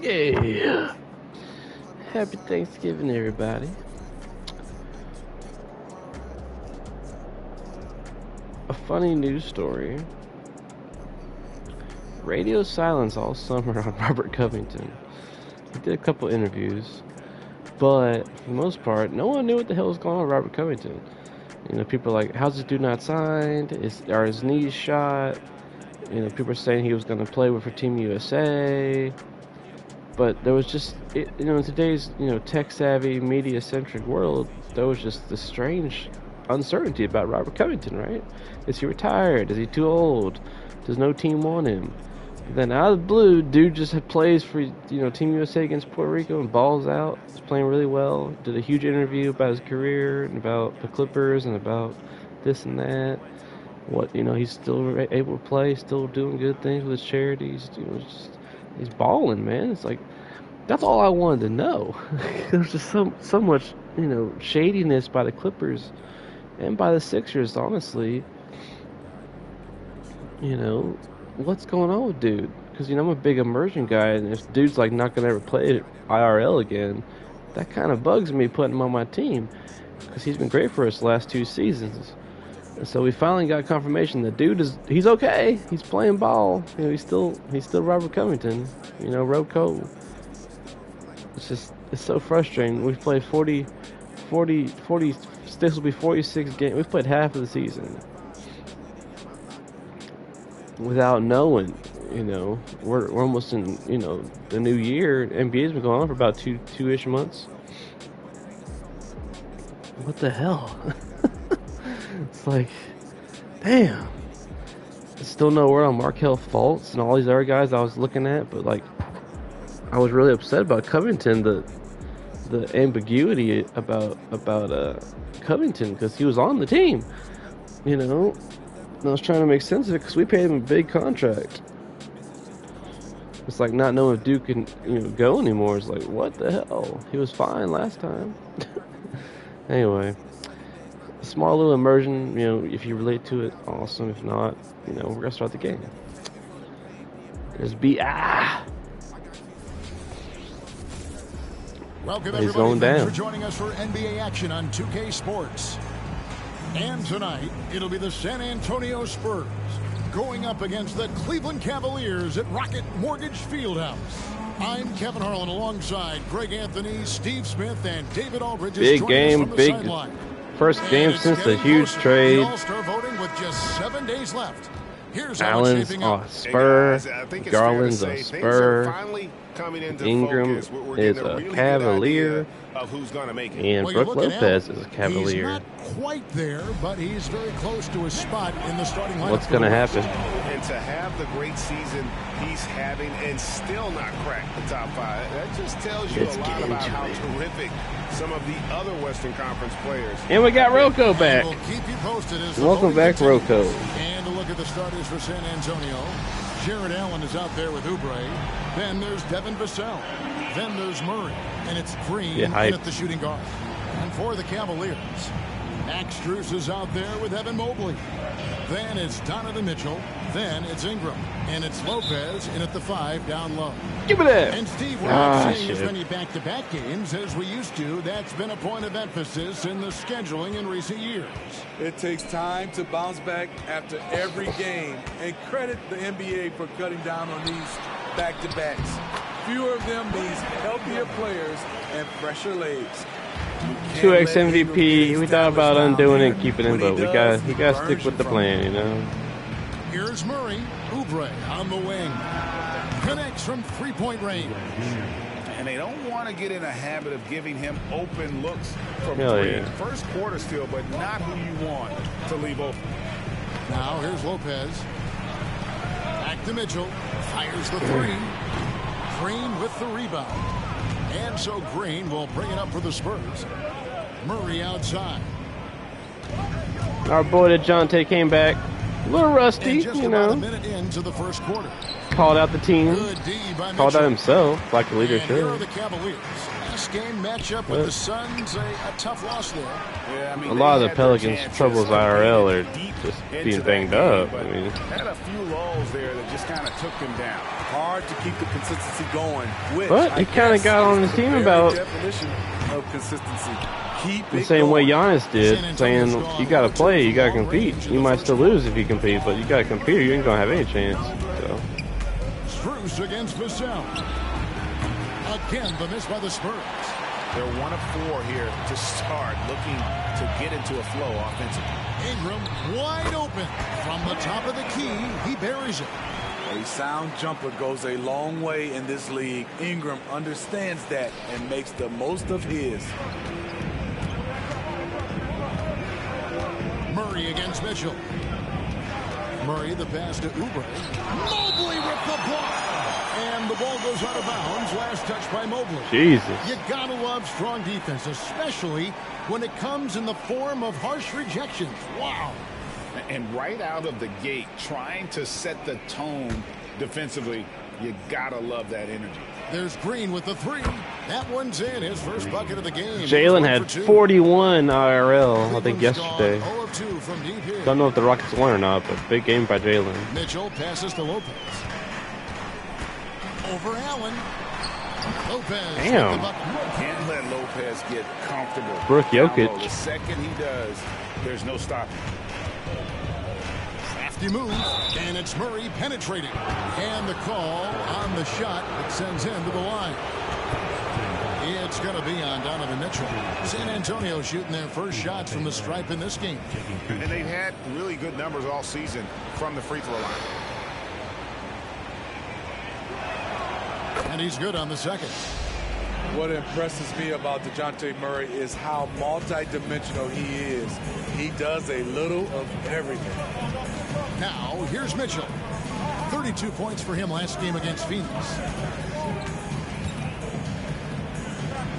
Yeah. Happy Thanksgiving, everybody. A funny news story. Radio silence all summer on Robert Covington. He did a couple interviews, but for the most part, no one knew what the hell was going on with Robert Covington. You know, people are like, how's this dude not signed? Are his knees shot? You know, people are saying he was going to play for Team USA. But there was just, you know, in today's, you know, tech-savvy, media-centric world, there was just this strange uncertainty about Robert Covington, right? Is he retired? Is he too old? Does no team want him? Then out of the blue, dude just plays for, you know, Team USA against Puerto Rico and balls out. He's playing really well. Did a huge interview about his career and about the Clippers and about this and that. What, you know, he's still able to play, still doing good things with his charities. You know, he's balling, man. It's like, that's all I wanted to know. There's just so much, you know, shadiness by the Clippers and by the Sixers, honestly. You know, what's going on with dude? Because, you know, I'm a big immersion guy, and if dude's like not gonna ever play IRL again, that kind of bugs me putting him on my team, because he's been great for us the last 2 seasons. And so we finally got confirmation that dude he's okay. He's playing ball. You know, he's still Robert Covington. You know, Roko. It's so frustrating. We've played 40. This will be 46 games. We've played half of the season without knowing. You know, we're almost in, you know, the new year. NBA's been going on for about two-ish months. What the hell? It's like, damn. I still no word on Markelle Fultz and all these other guys I was looking at, but like, I was really upset about Covington. The ambiguity about Covington, because he was on the team, you know. And I was trying to make sense of it because we paid him a big contract. It's like not knowing if Duke can, you know, go anymore. It's like, what the hell? He was fine last time. Anyway, a small little immersion. You know, if you relate to it, awesome. If not, you know, we're gonna start the game. There's Welcome He's everybody. going down. Thanks for joining us for NBA action on 2K Sports. And tonight, it'll be the San Antonio Spurs going up against the Cleveland Cavaliers at Rocket Mortgage Fieldhouse. I'm Kevin Harlan alongside Greg Anthony, Steve Smith, and David Aldridge. Big game, big first game since the huge trade. All-Star voting with just 7 days left. Here's Allen's a Spur, Garland's a Spur, Ingram is a Cavalier, and Brook Lopez is a Cavalier. He's not quite there, but he's very close to his spot in the starting lineup. What's going to happen? And to have the great season he's having and still not crack the top 5, that just tells you a lot about how terrific some of the other Western Conference players. And we got Roko back. We'll keep you posted as Welcome back, Roko. And a look at the starters for San Antonio. Jared Allen is out there with Oubre. Then there's Devin Vassell. Then there's Murray. And it's Green in at the shooting guard. And for the Cavaliers, Max Strus is out there with Evan Mobley. Then it's Donovan Mitchell. Then it's Ingram. And it's Lopez in at the 5 down low. Give me that. And Steve, we're not seeing as many back-to-back games as we used to. That's been a point of emphasis in the scheduling in recent years. It takes time to bounce back after every game. And credit the NBA for cutting down on these back-to-backs. Fewer of them means healthier players and fresher legs. 2x MVP. We thought about undoing it and keeping him, but we got to stick with the plan, you know. Here's Murray. Oubre on the wing. Connects from three-point range. And they don't want to get in a habit of giving him open looks from three. Yeah. First quarter still, but not who you want to leave open. Now here's Lopez. Back to Mitchell. Fires the 3. Green with the rebound. And so Green will bring it up for the Spurs. Murray outside. Our boy DeJounte came back. A little rusty, and just you about know. a minute into the first quarter. called out the team, called out himself like a leader and here are should. the Cavaliers. Last game matchup with the Suns, a tough loss there. Yeah, I mean, A lot of the Pelicans' troubles IRL are just being banged up. I mean, had a few lulls there that just kind of took them down. Hard to keep the consistency going. but he kind of got on his team about definition of consistency. Keep the it same way going. Giannis did, saying you got to play, you got to compete. You might still lose if you compete, but you got to compete or you ain't going to have any chance. So. Spurs against Vassell. Again, the miss by the Spurs. They're 1 of 4 here to start, looking to get into a flow offensively. Ingram wide open from the top of the key. He buries it. A sound jumper goes a long way in this league. Ingram understands that and makes the most of his. Murray against Mitchell. Murray the pass to Oubre. Mobley with the block. And the ball goes out of bounds. Last touch by Mobley. Jesus. You gotta love strong defense, especially when it comes in the form of harsh rejections. Wow. And right out of the gate, trying to set the tone defensively, you gotta love that energy. There's Green with the 3. That one's in. His first bucket of the game. Jalen had 41 IRL, I think, yesterday. 0 of 2 from deep here. Don't know if the Rockets won or not, but big game by Jalen. Mitchell passes to Lopez. Over Allen. Lopez. Damn. Can't let Lopez get comfortable. Brooke Jokic. The second he does, there's no stopping. Crafty move, and it's Murray penetrating. And the call on the shot that sends him to the line. It's going to be on Donovan Mitchell. San Antonio shooting their first shots from the stripe in this game. And they've had really good numbers all season from the free throw line. And he's good on the second. What impresses me about DeJounte Murray is how multi-dimensional he is. He does a little of everything. Now, here's Mitchell. 32 points for him last game against Phoenix.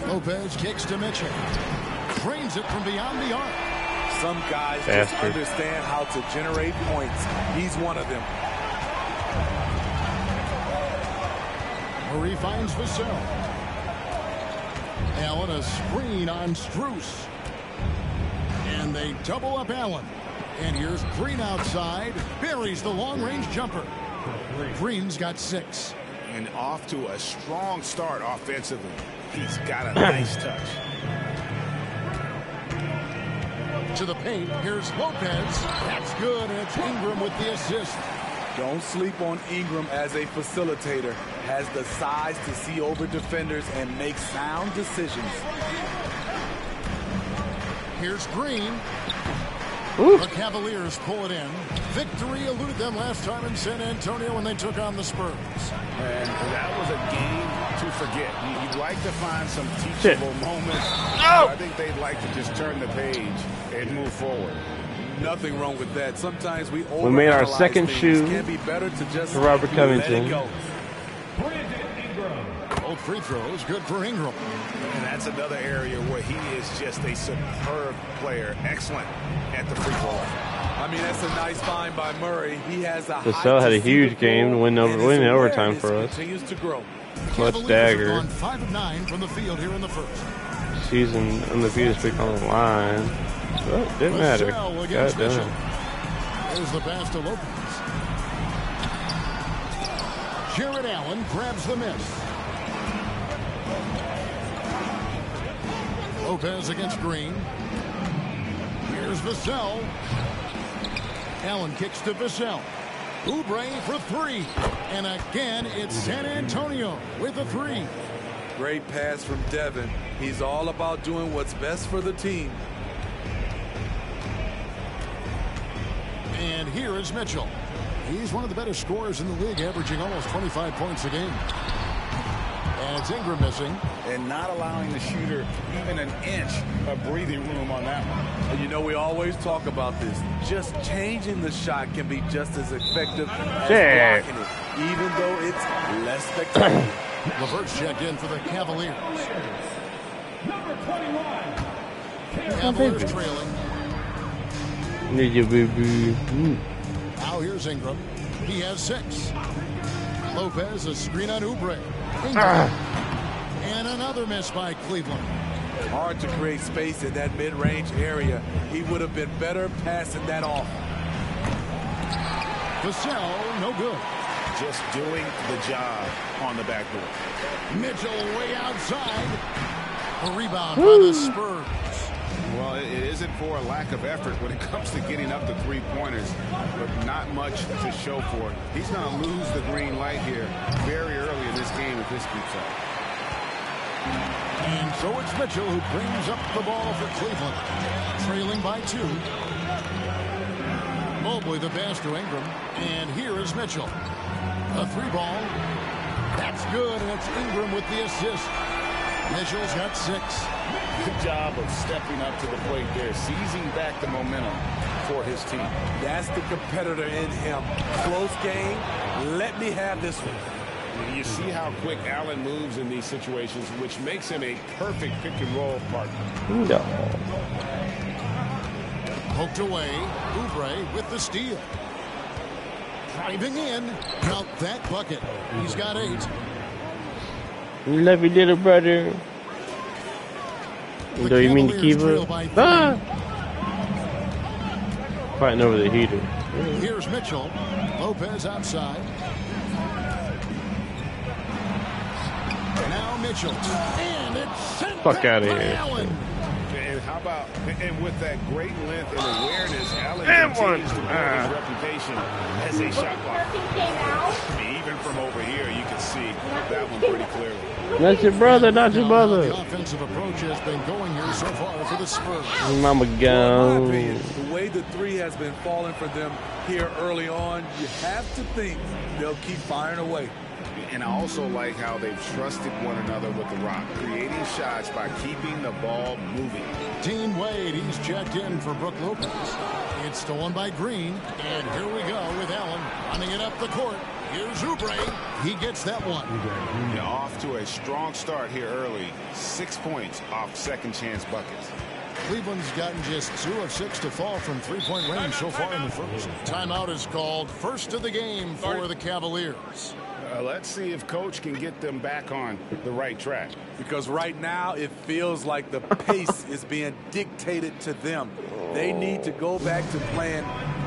Lopez kicks to Mitchell. Drains it from beyond the arc. Some guys just understand how to generate points. He's one of them. Murray finds Vassell. Allen a screen on Strus. And they double up Allen. And here's Green outside. Buries the long-range jumper. Green's got 6. And off to a strong start offensively. He's got a nice touch. To the paint. Here's Lopez. That's good. And it's Ingram with the assist. Don't sleep on Ingram as a facilitator. Has the size to see over defenders and make sound decisions. Here's Green. Ooh. The Cavaliers pull it in. Victory eluded them last time in San Antonio when they took on the Spurs. And that was a game to forget. You'd like to find some teachable moments. Oh. I think they'd like to just turn the page and move forward. Nothing wrong with that. Sometimes we made our second shoe can be better to just for Robert Covington. let it go. Both free throws good for Ingram. And that's another area where he is just a superb player. Excellent at the free throw line. I mean, that's a nice find by Murray. He has a Vassell had a huge game, winning overtime for us. Continues to grow. Clutch dagger. Gone 5 of 9 from the field here in the first. Season undefeated streak on the line. Well, it didn't matter. Vassell God against Mitchell. damn. There's the pass to Lopez. Jared Allen grabs the miss. Lopez against Green. Here's Vassell. Allen kicks to Vassell. Oubre for 3. And again, it's San Antonio with a 3. Great pass from Devin. He's all about doing what's best for the team. And here is Mitchell. He's one of the better scorers in the league, averaging almost 25 points a game. And it's Ingram missing. And not allowing the shooter even an inch of breathing room on that one. And you know, we always talk about this. Just changing the shot can be just as effective as blocking it, even though it's less spectacular. LeVert's checked in for the Cavaliers. Number 21. Cavaliers trailing. Now here's Ingram. He has 6. Lopez, a screen on Oubre. And another miss by Cleveland. Hard to create space in that mid-range area. He would have been better passing that off. Vassell, no good. Just doing the job on the backboard. Mitchell way outside. A rebound by the Spurs. Well, it isn't for a lack of effort when it comes to getting up the three-pointers, but not much to show for it. He's going to lose the green light here very early in this game if this keeps up. And so it's Mitchell who brings up the ball for Cleveland, trailing by 2. Mobley the pass to Ingram, and here is Mitchell. A 3-ball. That's good, and it's Ingram with the assist. Mitchell's got 6. Good job of stepping up to the plate there, seizing back the momentum for his team. That's the competitor in him. Close game. Let me have this one. You see how quick Allen moves in these situations, which makes him a perfect pick-and-roll partner. No. Poked away. Oubre with the steal. Driving in. Count that bucket. He's got 8. Love you, little brother. Do you mean to keep it? Ah! Fighting over the heater. Here's Mitchell. Lopez outside. Now Mitchell. And it's sent Fuck out of by here. Allen. And how about, and with that great length and awareness, Allen And continues one. to build his reputation as a shot blocker. Even from over here, you can see that one pretty clearly. That's your brother, not your mother. The offensive approach has been going here so far for the Spurs. Mama In my gone. opinion, the way the 3 has been falling for them here early on, you have to think they'll keep firing away. And I also like how they've trusted one another with the rock, creating shots by keeping the ball moving. Dean Wade, he's checked in for Brook Lopez. It's stolen by Green, and here we go with Allen running it up the court. Here's Oubre. He gets that one. Yeah, off to a strong start here early. 6 points off second chance buckets. Cleveland's gotten just 2 of 6 to fall from three-point range so far in the first. Timeout is called. First of the game for the Cavaliers. Let's see if Coach can get them back on the right track. Because right now it feels like the pace is being dictated to them. They need to go back to playing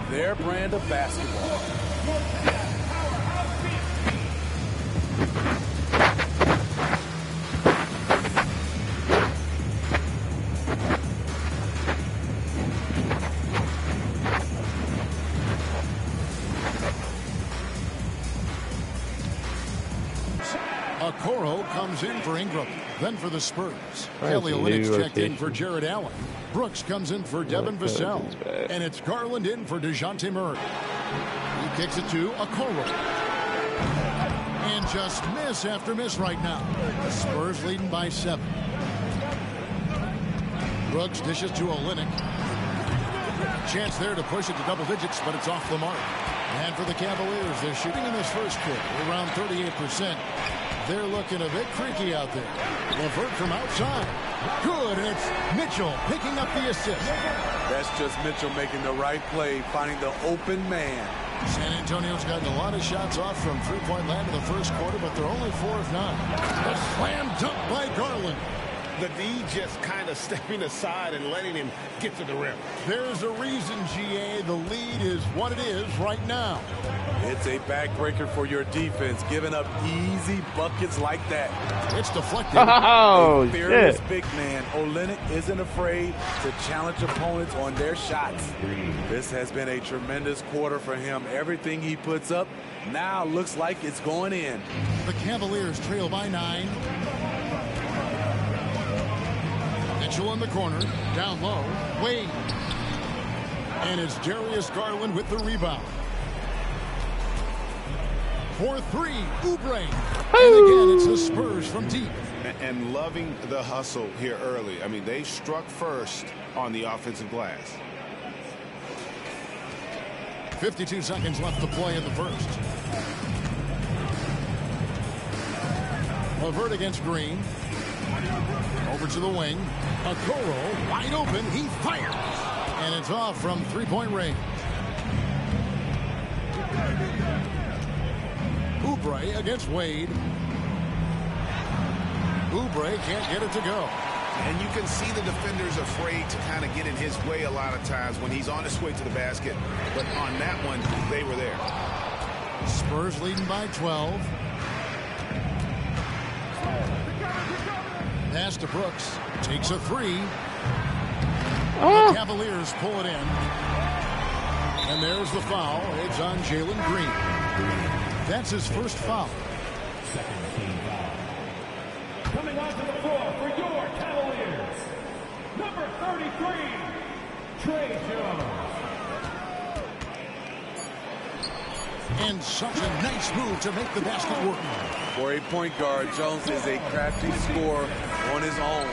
their brand of basketball. Okoro comes in for Ingram. Then for the Spurs. Kelly Olynyk's checked in for Jared Allen. Brooks comes in for Devin Vassell. And it's Garland in for DeJounte Murray. He kicks it to Okoro. And just miss after miss right now. The Spurs leading by 7. Brooks dishes to Olynyk. Chance there to push it to double digits, but it's off the mark. And for the Cavaliers, they're shooting in this first quarter around 38%. They're looking a bit creaky out there. LeVert from outside. Good, and it's Mitchell picking up the assist. That's just Mitchell making the right play, finding the open man. San Antonio's gotten a lot of shots off from three-point land in the first quarter, but they're only 4 of 9. A slam dunk by Garland. The D just kind of stepping aside and letting him get to the rim. There's a reason, GA, the lead is what it is right now. It's a backbreaker for your defense, giving up easy buckets like that. It's deflected. Oh, a fearless shit. big man, Olynyk isn't afraid to challenge opponents on their shots. This has been a tremendous quarter for him. Everything he puts up now looks like it's going in. The Cavaliers trail by 9. Mitchell in the corner, down low, Wade. And it's Darius Garland with the rebound. For 3, Oubre. And again, it's the Spurs from deep. And loving the hustle here early. I mean, they struck first on the offensive glass. 52 seconds left to play in the first. LeVert against Green. Over to the wing. Okoro wide open. He fires. And it's off from three-point range. Oubre Oubre against Wade. Oubre can't get it to go. And you can see the defenders afraid to kind of get in his way a lot of times when he's on his way to the basket. But on that one, they were there. Spurs leading by 12. Pass to Brooks. Takes a three. The Cavaliers pull it in. And there's the foul. It's on Jalen Green. That's his first foul. Second team foul. Coming onto the floor for your Cavaliers, number 33, Trey Jones. And such a nice move to make the basket work. For a point guard, Jones is a crafty scorer on his own.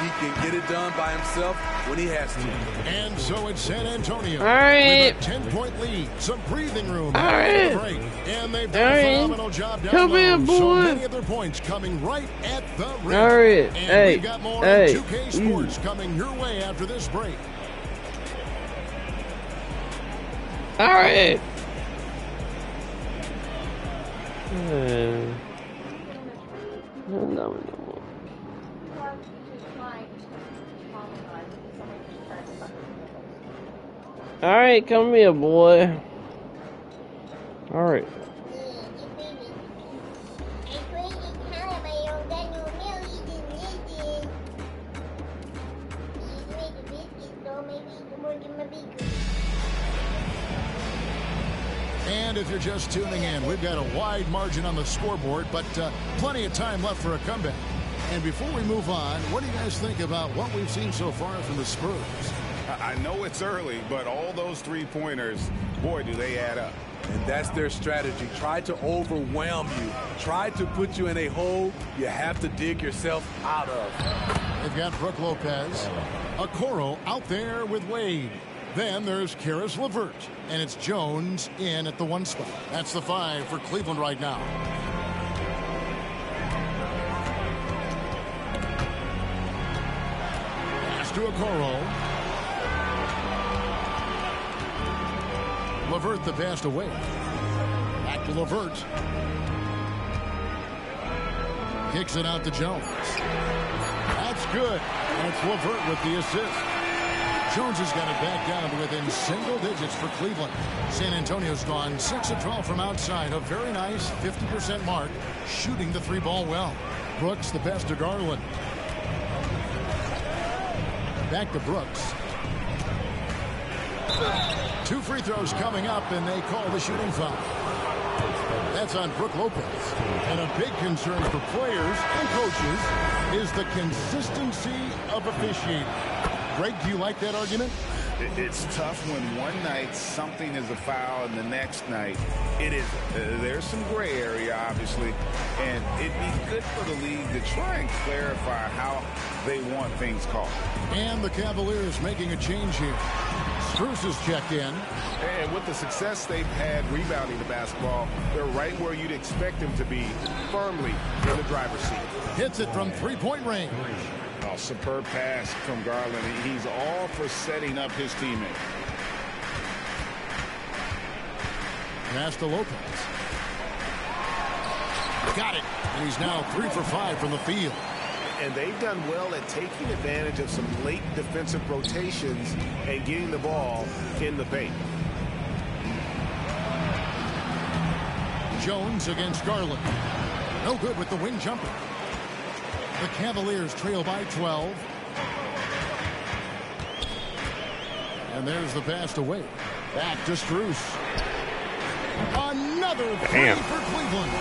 He can get it done by himself when he has to. And so it's San Antonio. All right. With a 10-point lead. Some breathing room. All right. Break. And they've done a phenomenal job down Come low. here, boy. So many of their points coming right at the rim. All right. And Hey. we've got more Hey. 2K Sports coming your way after this break. All right. No. All right, come here, boy. All right. And if you're just tuning in, we've got a wide margin on the scoreboard, but plenty of time left for a comeback. And before we move on, what do you guys think about what we've seen so far from the Spurs? I know it's early, but all those three-pointers, boy, do they add up. And that's their strategy. Try to overwhelm you. Try to put you in a hole you have to dig yourself out of. They've got Brook Lopez. Okoro out there with Wade. Then there's Karis LeVert. And it's Jones in at the 1 spot. That's the 5 for Cleveland right now. Pass to Okoro. LeVert the pass away. Back to LeVert. Kicks it out to Jones. That's good. And it's LeVert with the assist. Jones has got it back down to within single digits for Cleveland. San Antonio's gone 6 of 12 from outside. A very nice 50% mark. Shooting the 3-ball well. Brooks the best to Garland. Back to Brooks. 2 free throws coming up, and they call the shooting foul. That's on Brook Lopez. And a big concern for players and coaches is the consistency of officiating. Greg, do you like that argument? It's tough when one night something is a foul and the next night it isn't. There's some gray area, obviously, and it'd be good for the league to try and clarify how they want things called. And the Cavaliers making a change here. Spurs has checked in. And with the success they've had rebounding the basketball, they're right where you'd expect them to be, firmly in the driver's seat. Hits it from 3-point range. Oh, superb pass from Garland. He's all for setting up his teammate. Pass to Lopez. Got it. And he's now 3 for 5 from the field. And they've done well at taking advantage of some late defensive rotations and getting the ball in the paint. Jones against Garland. No good with the wing jumper. The Cavaliers trail by 12. And there's the pass to Wade. Back to Strus. Another three for Cleveland.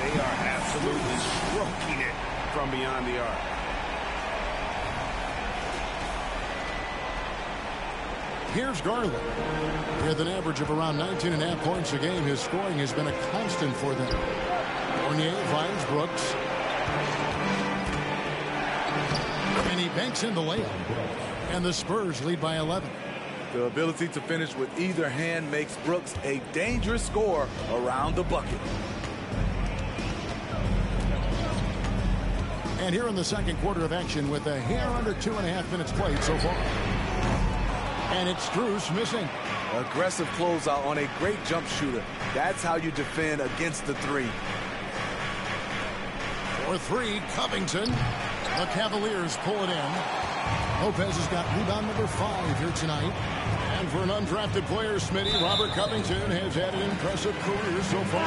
They are absolutely stroking it from beyond the arc. Here's Garland. With an average of around 19.5 points a game, his scoring has been a constant for them. Fournier finds Brooks. And he banks in the layup. And the Spurs lead by 11. The ability to finish with either hand makes Brooks a dangerous scorer around the bucket. And here in the second quarter of action with a hair under 2.5 minutes played so far. And it's Strus missing. Aggressive closeout on a great jump shooter. That's how you defend against the three. For three, Covington. The Cavaliers pull it in. Lopez has got rebound number 5 here tonight. And for an undrafted player, Smitty, Robert Covington has had an impressive career so far.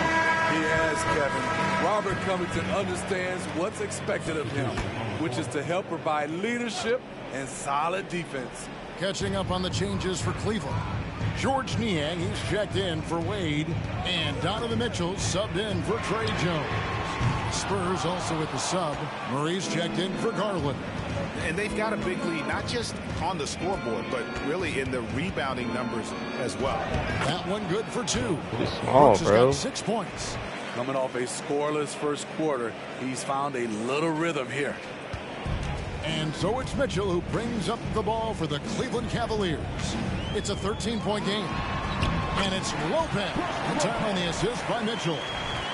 He has, Kevin. Robert Covington understands what's expected of him, which is to help provide leadership and solid defense. Catching up on the changes for Cleveland. George Niang, he's checked in for Wade. And Donovan Mitchell subbed in for Trey Jones. Spurs also with the sub. Murray's checked in for Garland. And they've got a big lead, not just on the scoreboard, but really in the rebounding numbers as well. That one good for 2. Oh, Brooks has got 6 points. Coming off a scoreless first quarter, he's found a little rhythm here. And so it's Mitchell who brings up the ball for the Cleveland Cavaliers. It's a 13-point game. And it's Lopez. The time on the assist by Mitchell.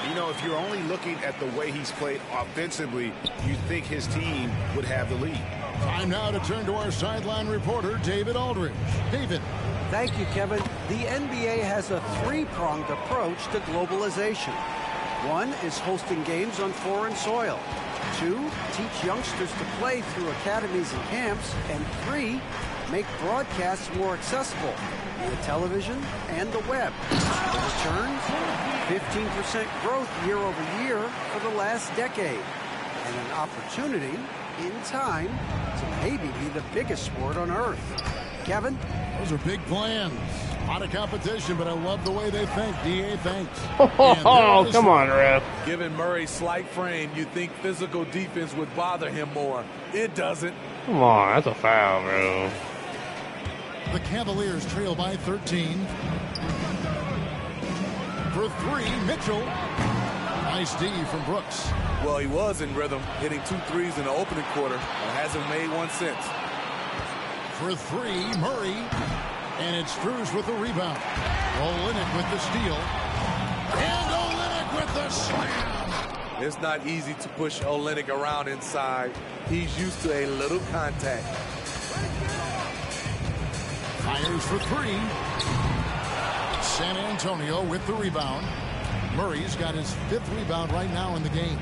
You know, if you're only looking at the way he's played offensively, you'd think his team would have the lead. Time now to turn to our sideline reporter, David Aldridge. David. Thank you, Kevin. The NBA has a 3-pronged approach to globalization. 1 is hosting games on foreign soil. 2, teach youngsters to play through academies and camps. And 3, make broadcasts more accessible via television and the web. The returns, 15% growth year over year for the last decade. And an opportunity, in time, to maybe be the biggest sport on earth. Kevin? Those are big plans. A lot of competition, but I love the way they think. D.A. thanks. Oh, come on, ref. Given Murray's slight frame, you'd think physical defense would bother him more. It doesn't. Come on, that's a foul, bro. The Cavaliers trail by 13. For 3, Mitchell. Nice D from Brooks. Well, he was in rhythm, hitting 2 threes in the opening quarter, and hasn't made one since. For 3, Murray. And it's Spurs with the rebound. Olynyk with the steal. And Olynyk with the slam. It's not easy to push Olynyk around inside. He's used to a little contact. Fires for 3. San Antonio with the rebound. Murray's got his 5th rebound right now in the game.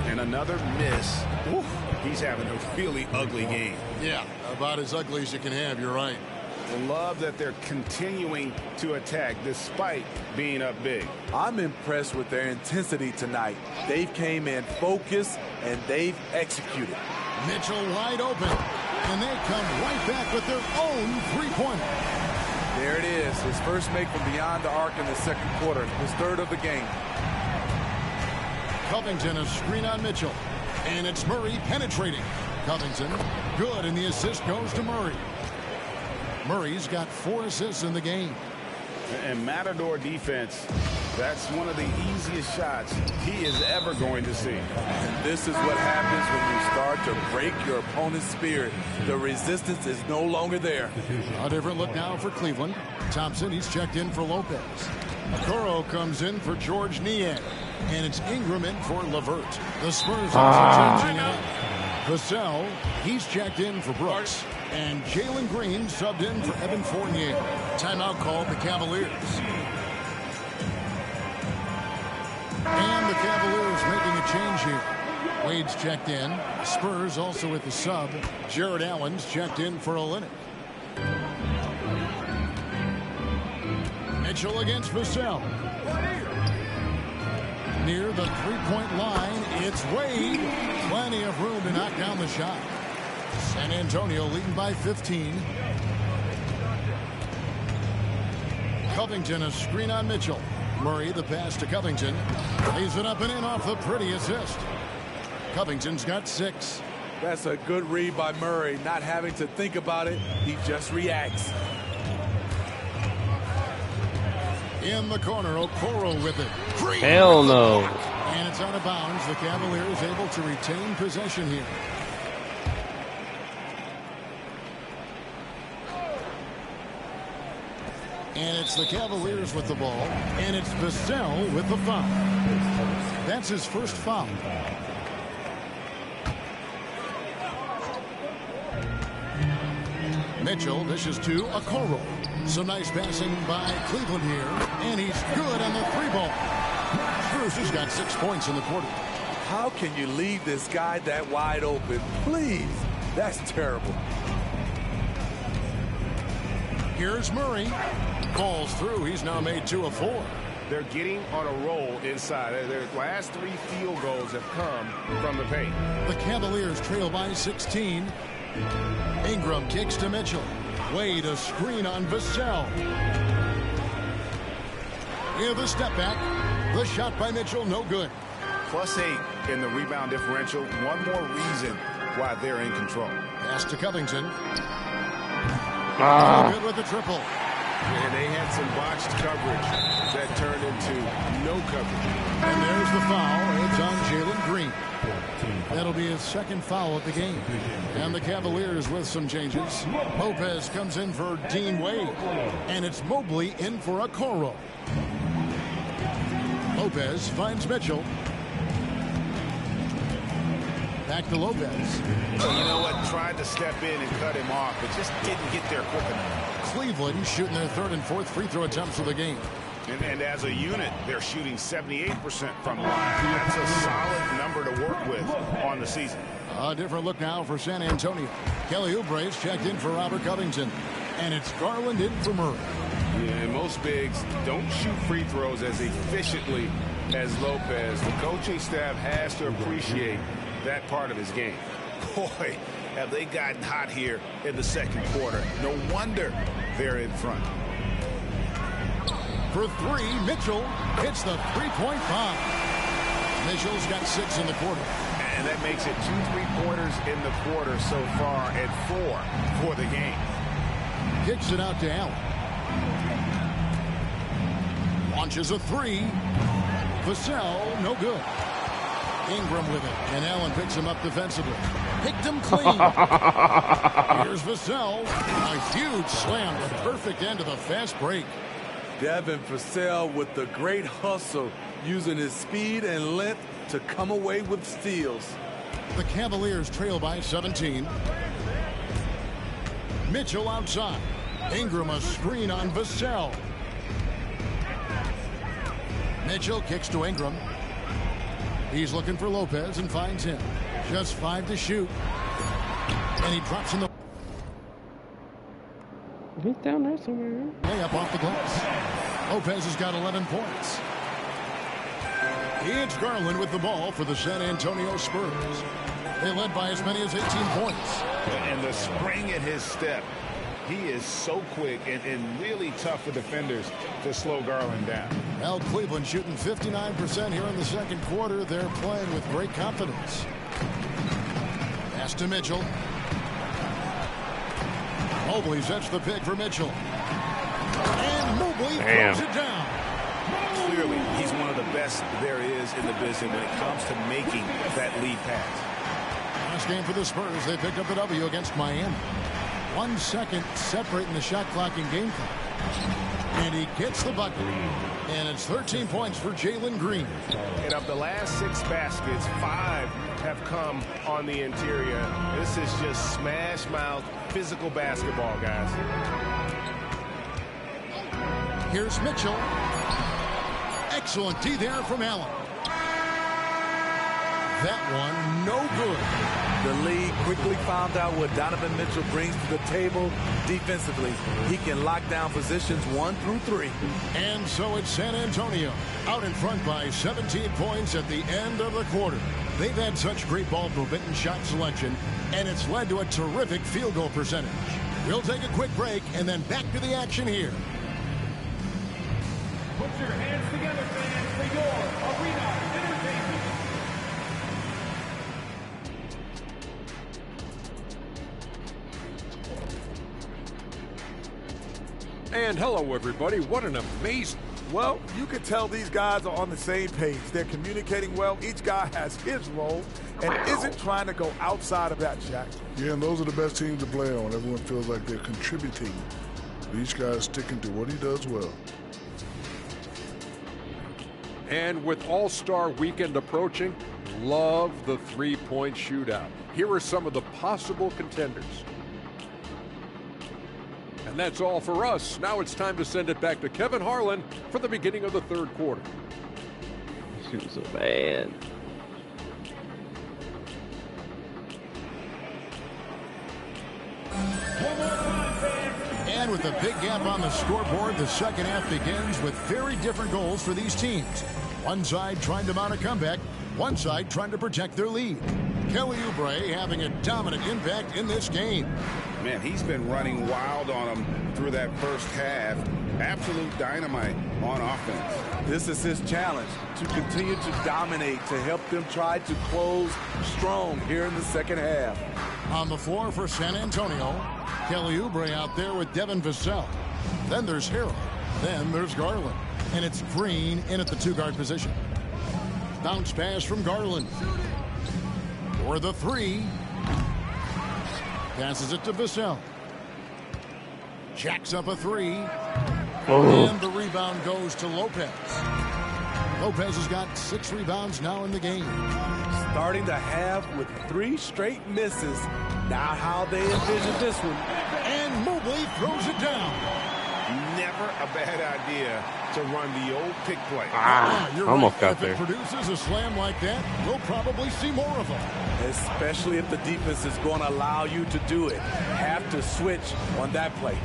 And another miss. Oof, he's having a really ugly game. Yeah, about as ugly as you can have, you're right. I love that they're continuing to attack despite being up big. I'm impressed with their intensity tonight. They've came in focused and they've executed. Mitchell wide open. And they come right back with their own 3-pointer. There it is. His first make from beyond the arc in the second quarter. His 3rd of the game. Covington a screen on Mitchell. And it's Murray penetrating. Covington good, and the assist goes to Murray. Murray's got 4 assists in the game. And Matador defense, that's one of the easiest shots he is ever going to see. And this is what happens when you start to break your opponent's spirit. The resistance is no longer there. A different look now for Cleveland. Thompson, he's checked in for Lopez. Okoro comes in for George Niang. And it's Ingram in for LeVert. The Spurs also changing it up. Vassell, he's checked in for Brooks. And Jalen Green subbed in for Evan Fournier. Timeout called the Cavaliers. And the Cavaliers making a change here. Wade's checked in. Spurs also with the sub. Jared Allen's checked in for Olynyk. Mitchell against Vassell. Near the 3-point line, it's Wade. Plenty of room to knock down the shot. San Antonio leading by 15. Covington a screen on Mitchell. Murray the pass to Covington. Lays it up and in off the pretty assist. Covington's got 6. That's a good read by Murray. Not having to think about it, he just reacts. In the corner, Okoro with it. Green. Hell no. And it's out of bounds. The Cavaliers able to retain possession here. And it's the Cavaliers with the ball. And it's Vassell with the foul. That's his first foul. Mitchell dishes to Okoro. Some nice passing by Cleveland here, and he's good on the 3-ball. Spurs has got 6 points in the quarter. How can you leave this guy that wide open? Please, that's terrible. Here's Murray. Falls through. He's now made 2 of 4. They're getting on a roll inside. Their last 3 field goals have come from the paint. The Cavaliers trail by 16. Ingram kicks to Mitchell. Wade a screen on Vassell. Yeah, the step back. The shot by Mitchell, no good. +8 in the rebound differential. One more reason why they're in control. Pass to Covington. Good with the triple. And they had some botched coverage that turned into no coverage. And there's the foul. It's on Jalen Green. That'll be his 2nd foul of the game. And the Cavaliers with some changes. Lopez comes in for Dean Wade. And it's Mobley in for Okoro. Lopez finds Mitchell. Back to Lopez. You know what? Tried to step in and cut him off, but just didn't get there quick enough. Cleveland shooting their 3rd and 4th free throw attempts of the game. And as a unit, they're shooting 78% from the line. That's a solid number to work with on the season. A different look now for San Antonio. Kelly Oubre's checked in for Robert Covington. And it's Garland in for Murray. Yeah, and most bigs don't shoot free throws as efficiently as Lopez. The coaching staff has to appreciate that part of his game. Boy, have they gotten hot here in the 2nd quarter. No wonder they're in front. For 3, Mitchell hits the 3-point bomb. Mitchell's got 6 in the quarter. And that makes it 2 3-pointers in the quarter so far and 4 for the game. Kicks it out to Allen. Launches a 3. Vassell, no good. Ingram with it, and Allen picks him up defensively. Picked him clean. Here's Vassell. A huge slam, the perfect end of the fast break. Devin Vassell with the great hustle, using his speed and length to come away with steals. The Cavaliers trail by 17. Mitchell outside. Ingram a screen on Vassell. Mitchell kicks to Ingram. He's looking for Lopez and finds him. Just 5 to shoot. And he drops in the... He's down there somewhere. Layup off the glass. Lopez has got 11 points. It's Garland with the ball for the San Antonio Spurs. They led by as many as 18 points. And the spring at his step. He is so quick and really tough for defenders to slow Garland down. Well, Cleveland shooting 59% here in the 2nd quarter. They're playing with great confidence. Pass to Mitchell. Mobley sets the pick for Mitchell. And Mobley throws it down. Clearly, he's one of the best there is in the business when it comes to making that lead pass. Last game for the Spurs. They picked up the W against Miami. 1 second separating the shot clock and game clock. And he gets the bucket. And it's 13 points for Jalen Green. And of the last 6 baskets, 5 have come on the interior. This is just smash mouth physical basketball, guys. Here's Mitchell. Excellent D there from Allen. That one no good. The league quickly found out what Donovan Mitchell brings to the table defensively. He can lock down positions 1 through 3. And so it's San Antonio out in front by 17 points at the end of the quarter. They've had such great ball movement and shot selection, and it's led to a terrific field goal percentage. We'll take a quick break and then back to the action here. Put your hands together, fans, for your arena entertainment. And hello, everybody. What an amazing... Well, you can tell these guys are on the same page. They're communicating well. Each guy has his role and isn't trying to go outside of that, Jack. Yeah, and those are the best teams to play on. Everyone feels like they're contributing. Each guy is sticking to what he does well. And with All-Star Weekend approaching, love the three-point shootout. Here are some of the possible contenders. And that's all for us. Now it's time to send it back to Kevin Harlan for the beginning of the third quarter. Shooting so bad. And with a big gap on the scoreboard, the second half begins with very different goals for these teams. One side trying to mount a comeback, one side trying to protect their lead. Kelly Oubre having a dominant impact in this game. Man, he's been running wild on them through that first half. Absolute dynamite on offense. This is his challenge, to continue to dominate, to help them try to close strong here in the second half. On the floor for San Antonio, Kelly Oubre out there with Devin Vassell. Then there's Harrell. Then there's Garland. And it's Green in at the two-guard position. Bounce pass from Garland. For the three. Passes it to Vassell. Jacks up a three. And the rebound goes to Lopez. Lopez has got 6 rebounds now in the game. Starting the half with 3 straight misses. Now how they envision this one. And Mobley throws it down. Never a bad idea to run the old pick play. You're almost right. got If there. it produces a slam like that, we'll probably see more of them. Especially if the defense is going to allow you to do it. Have to switch on that play.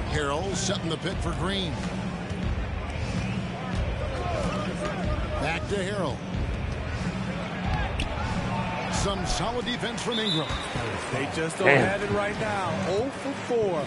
Harrell setting the pick for Green. Back to Harrell. Some solid defense from Ingram. They just don't have it right now. 0 for 4.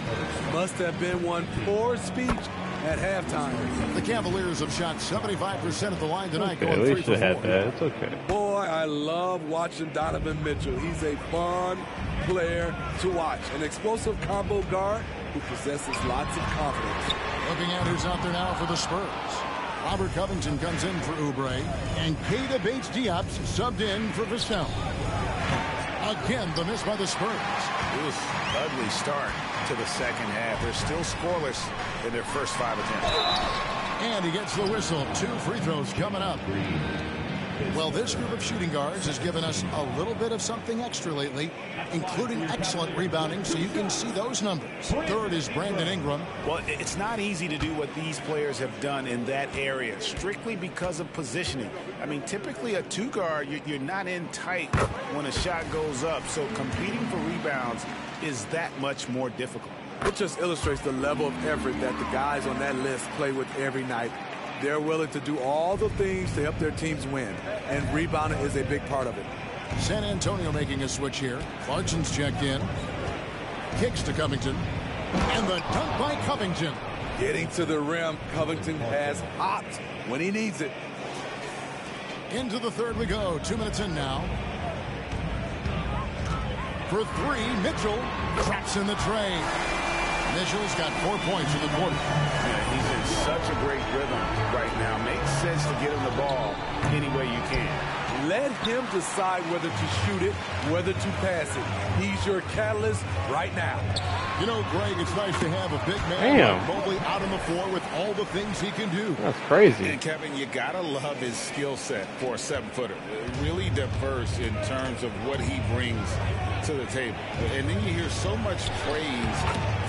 Must have been one poor speech at halftime. The Cavaliers have shot 75% of the line tonight, going we 3 should for have 4. that. It's okay. Boy, I love watching Donovan Mitchell. He's a fun player to watch. An explosive combo guard who possesses lots of confidence. Looking at who's out there now for the Spurs. Robert Covington comes in for Oubre, and Keita Bates-Diop's subbed in for Vassell. Again, the miss by the Spurs. It was an ugly start to the second half. They're still scoreless in their first 5 attempts. And he gets the whistle. 2 free throws coming up. Well, this group of shooting guards has given us a little bit of something extra lately, including excellent rebounding, so you can see those numbers. Third is Brandon Ingram. Well, it's not easy to do what these players have done in that area, strictly because of positioning. I mean, typically a 2-guard, you're not in tight when a shot goes up, so competing for rebounds is that much more difficult. It just illustrates the level of effort that the guys on that list play with every night. They're willing to do all the things to help their teams win, and rebounding is a big part of it. San Antonio making a switch here. Clarkson's checked in. Kicks to Covington. And the dunk by Covington. Getting to the rim, Covington has hopped when he needs it. Into the third we go. 2 minutes in now. For 3, Mitchell traps in the tray. Mitchell's got 4 points in the quarter. Yeah, he's in such a great rhythm right now. Makes sense to get him the ball any way you can. Let him decide whether to shoot it, whether to pass it. He's your catalyst right now. You know, Greg, it's nice to have a big man like Mobley out on the floor with all the things he can do. That's crazy. And Kevin, you gotta love his skill set for a 7-footer. Really diverse in terms of what he brings to the table. And then you hear so much praise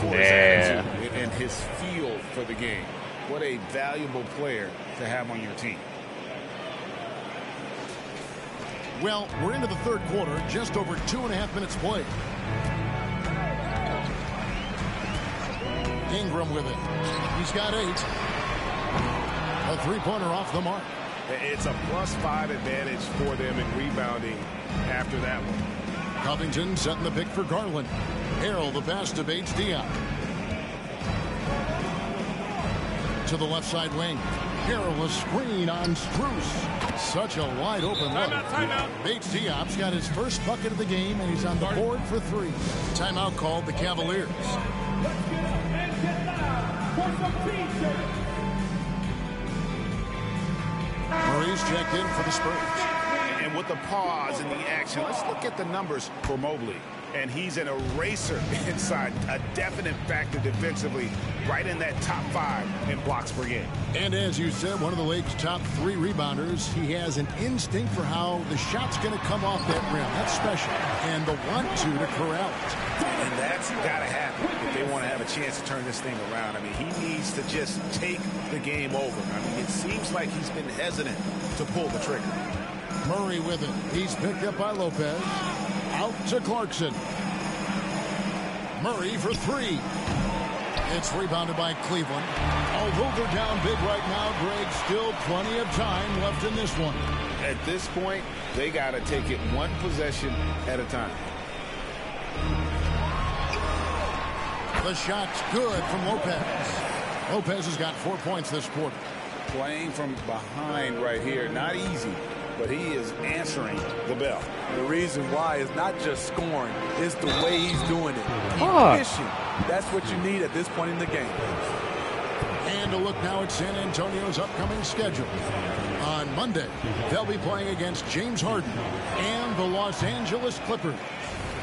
for his attitude and his feel for the game. What a valuable player to have on your team. Well, we're into the third quarter, just over 2.5 minutes played. Ingram with it. He's got 8. A 3-pointer off the mark. It's a +5 advantage for them in rebounding after that one. Covington setting the pick for Garland. Harrell the pass to Bates-Diop. To the left side wing. Harrell a screen on Strus. Such a wide open look. Timeout. Bates-Diop's got his first bucket of the game, and he's on the board for 3. Timeout called the Cavaliers. Let's get up and get loud for some t-shirts. Murray's checked in for the Spurs. And with the pause in the action, let's look at the numbers for Mobley. And he's an eraser inside, a definite factor defensively, right in that top 5 in blocks per game. And as you said, one of the league's top 3 rebounders. He has an instinct for how the shot's going to come off that rim. That's special. And the want-to corral it. And that's got to happen if they want to have a chance to turn this thing around. I mean, he needs to just take the game over. I mean, it seems like he's been hesitant to pull the trigger. Murray with it. He's picked up by Lopez. Out to Clarkson. Murray for 3. It's rebounded by Cleveland. Although they're down big right now, Greg, still plenty of time left in this one. At this point, they got to take it one possession at a time. The shot's good from Lopez. Lopez has got 4 points this quarter. Playing from behind right here, not easy, but he is answering the bell. The reason why is not just scoring, it's the way he's doing it. Efficient. That's what you need at this point in the game. And a look now at San Antonio's upcoming schedule. On Monday, they'll be playing against James Harden and the Los Angeles Clippers.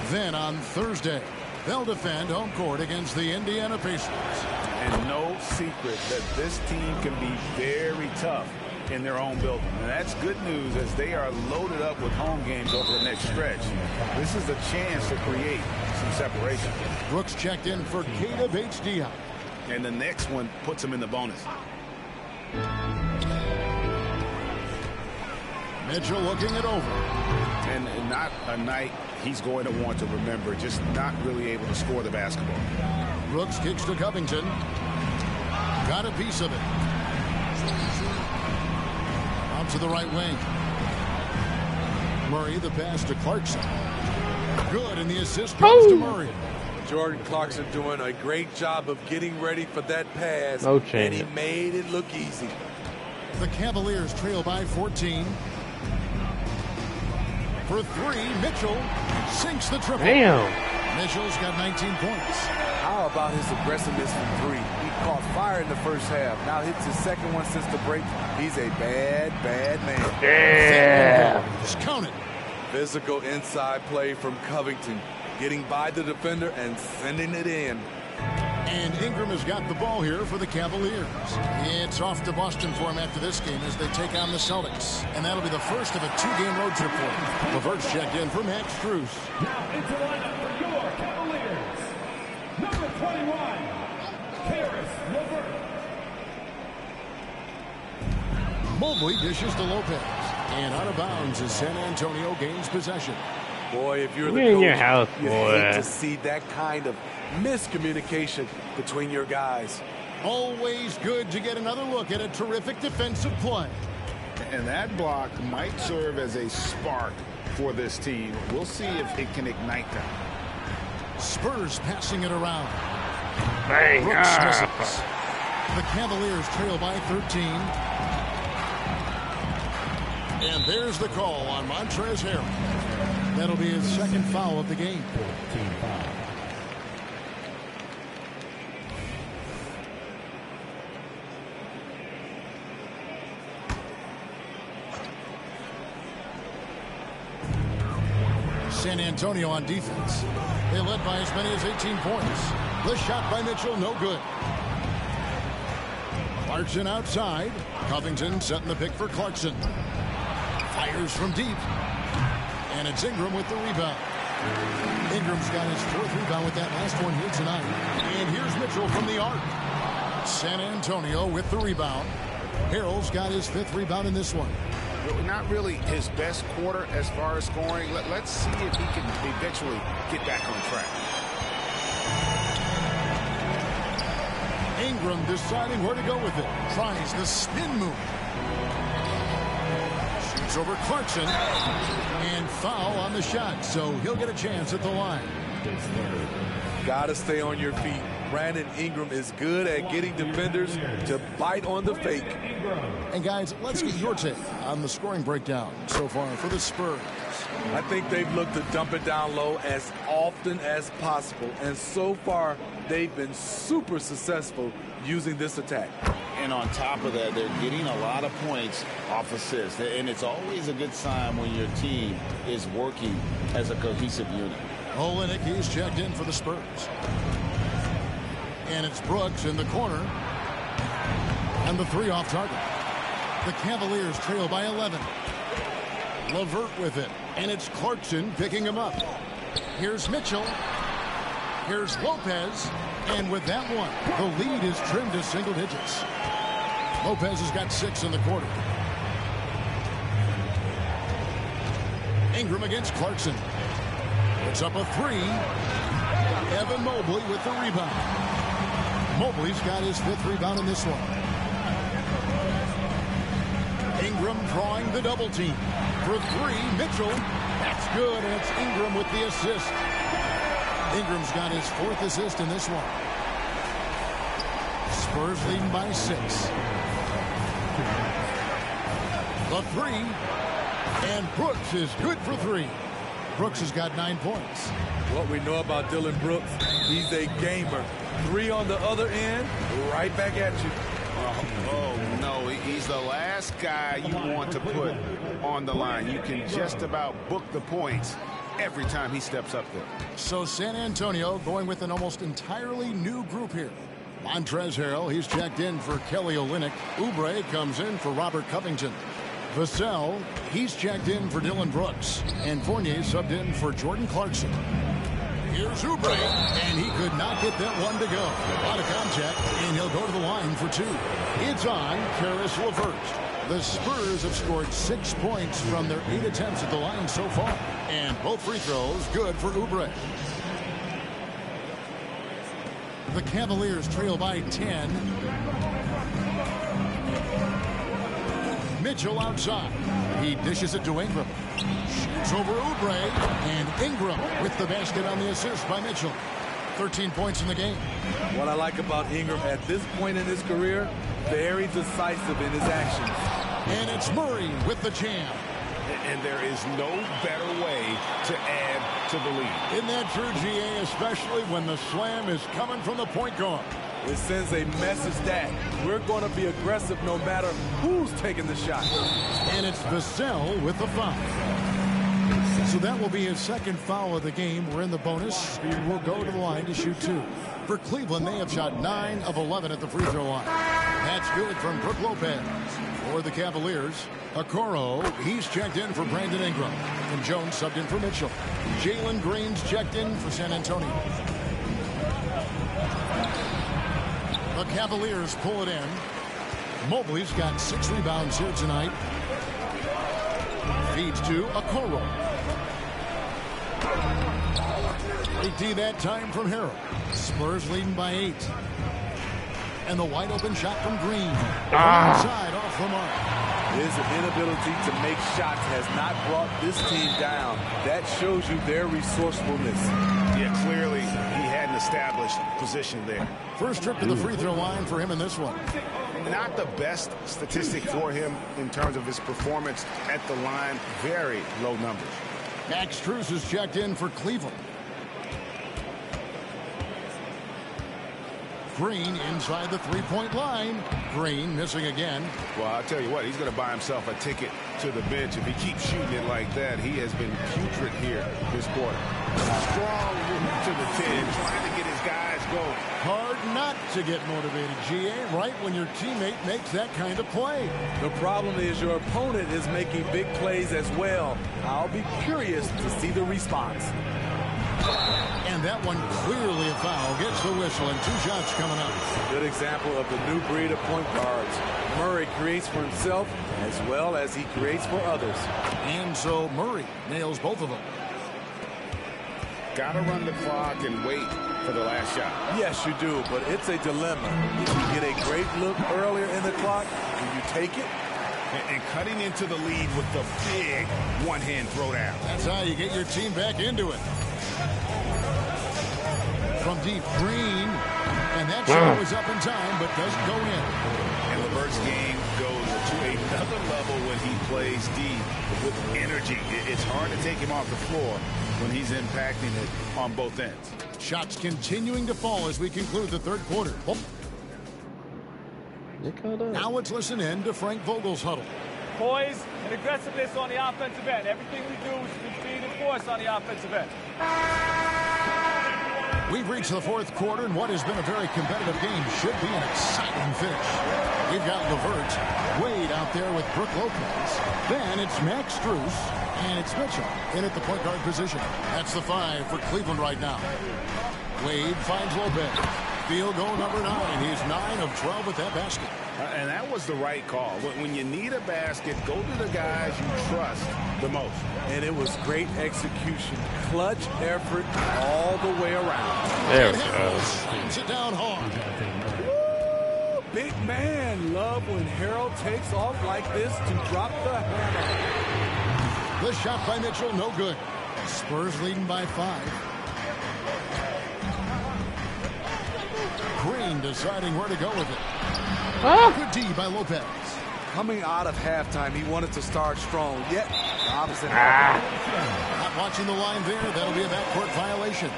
Then on Thursday, they'll defend home court against the Indiana Pacers. And no secret that this team can be very tough in their own building. And that's good news as they are loaded up with home games over the next stretch. This is a chance to create some separation. Brooks checked in for Keita Bates-Diop. And the next one puts him in the bonus. Mitchell looking it over. And not a night he's going to want to remember, just not really able to score the basketball. Brooks kicks to Covington. Got a piece of it. Out to the right wing. Murray, the pass to Clarkson. Good, and the assist comes to Murray. Jordan Clarkson doing a great job of getting ready for that pass. No chance. And he made it look easy. The Cavaliers trail by 14. For 3, Mitchell sinks the triple. Damn. Mitchell's got 19 points. How about his aggressiveness from 3? He caught fire in the first half. Now hits his second one since the break. He's a bad, bad man. Yeah. Just count it. Physical inside play from Covington. Getting by the defender and sending it in. And Ingram has got the ball here for the Cavaliers. It's off to Boston for him after this game as they take on the Celtics. And that'll be the first of a 2-game road trip for him. LeVert's checked in for Max Strus. Now into the lineup for your Cavaliers. Number 21, Karis LeVert. Mobley dishes to Lopez. And out of bounds as San Antonio gains possession. Boy, if you're the You're in coach, your house, you boy. hate to see that kind of miscommunication between your guys. Always good to get another look at a terrific defensive play. And that block might serve as a spark for this team. We'll see if it can ignite them. Spurs passing it around. Bang. Brooks misses. The Cavaliers trail by 13. And there's the call on Montrezl Harrell. That'll be his second foul of the game. 14 foul. San Antonio on defense. They led by as many as 18 points. The shot by Mitchell, no good. Clarkson outside. Covington setting the pick for Clarkson. Fires from deep. And it's Ingram with the rebound. Ingram's got his 4th rebound with that last one here tonight. And here's Mitchell from the arc. San Antonio with the rebound. Harrell's got his 5th rebound in this one. Not really his best quarter as far as scoring. Let's see if he can eventually get back on track. Ingram deciding where to go with it. Tries the spin move. Shoots over Clarkson. And foul on the shot, so he'll get a chance at the line. Got to stay on your feet. Brandon Ingram is good at getting defenders to bite on the fake. And guys, let's get your take on the scoring breakdown so far for the Spurs. I think they've looked to dump it down low as often as possible. And so far, they've been super successful using this attack. And on top of that, they're getting a lot of points off assists. And it's always a good sign when your team is working as a cohesive unit. Olynyk, he's checked in for the Spurs. And it's Brooks in the corner. And the three off target. The Cavaliers trail by 11. LeVert with it. And it's Clarkson picking him up. Here's Mitchell. Here's Lopez. And with that one, the lead is trimmed to single digits. Lopez has got 6 in the quarter. Ingram against Clarkson. It's up a 3. Evan Mobley with the rebound. Mobley's got his 5th rebound in this one. Ingram drawing the double team. For 3, Mitchell. That's good, and it's Ingram with the assist. Ingram's got his 4th assist in this one. Spurs leading by 6. The 3. And Brooks is good for 3. Brooks has got 9 points. What we know about Dillon Brooks, he's a gamer. 3 on the other end, right back at you. Oh, no, he's the last guy you want to put on the line. You can just about book the points every time he steps up there. So San Antonio going with an almost entirely new group here. Montrezl Harrell, he's checked in for Kelly Olynyk. Oubre comes in for Robert Covington. Vassell, he's checked in for Dillon Brooks. And Fournier subbed in for Jordan Clarkson. Here's Oubre, and he could not get that one to go. Out of contact, and he'll go to the line for 2. It's on Caris LeVert. The Spurs have scored 6 points from their 8 attempts at the line so far. And both free throws good for Oubre. The Cavaliers trail by 10. Mitchell outside. He dishes it to Ingram. Shoots over Oubre. And Ingram with the basket on the assist by Mitchell. 13 points in the game. What I like about Ingram at this point in his career, very decisive in his actions. And it's Murray with the jam. And there is no better way to add to the lead. Isn't that true, GA, especially when the slam is coming from the point guard? It sends a message that we're going to be aggressive no matter who's taking the shot. And it's Vassell with the foul. So that will be his 2nd foul of the game. We're in the bonus. He will go to the line to shoot 2. For Cleveland, they have shot 9 of 11 at the free throw line. That's good from Brook Lopez. For the Cavaliers, Okoro, he's checked in for Brandon Ingram. And Jones subbed in for Mitchell. Jalen Green's checked in for San Antonio. The Cavaliers pull it in. Mobley's got 6 rebounds here tonight. Feeds to Okoro. 18 that time from Harrell. Spurs leading by 8. And the wide open shot from Green. Inside off the mark. His inability to make shots has not brought this team down. That shows you their resourcefulness. Yeah, clearly he hadn't established position there. First trip to the free throw line for him in this one. Not the best statistic for him in terms of his performance at the line. Very low numbers. Max Strus is checked in for Cleveland. Green inside the three-point line. Green missing again. Well, I'll tell you what, he's going to buy himself a ticket to the bench. If he keeps shooting it like that, he has been putrid here this quarter. Strong move to the 10, trying to get his guys going. Hard not to get motivated, GA, right when your teammate makes that kind of play. The problem is your opponent is making big plays as well. I'll be curious to see the response. And that one clearly a foul. Gets the whistle and 2 shots coming up. Good example of the new breed of point guards. Murray creates for himself as well as he creates for others. And so Murray nails both of them. Got to run the clock and wait for the last shot. Yes, you do, but it's a dilemma. If you get a great look earlier in the clock, do you take it? And cutting into the lead with the big one-hand throwdown. That's how you get your team back into it. From deep, Green, and that shot was up in time, but doesn't go in. And LeVert's game goes to another level when he plays deep with energy. It's hard to take him off the floor when he's impacting it on both ends. Shots continuing to fall as we conclude the third quarter. Oh. Now let's listen in to Frank Vogel's huddle. Poise and aggressiveness on the offensive end. Everything we do is speed and force on the offensive end. We've reached the fourth quarter, and what has been a very competitive game should be an exciting finish. We've got LeVert, Wade out there with Brook Lopez. Then it's Max Strus, and it's Mitchell in at the point guard position. That's the 5 for Cleveland right now. Wade finds Lopez. Field goal number 9. He's 9 of 12 with that basket. And that was the right call. When you need a basket, go to the guys you trust the most. And it was great execution. Clutch effort all the way around. There it goes. Slams it down hard. Woo! Big man. Love when Harold takes off like this to drop the hammer. The shot by Mitchell, no good. Spurs leading by 5. Green deciding where to go with it. Good D by Lopez. Coming out of halftime, he wanted to start strong, yet the opposite. Not watching the line there. That'll be a backcourt violation.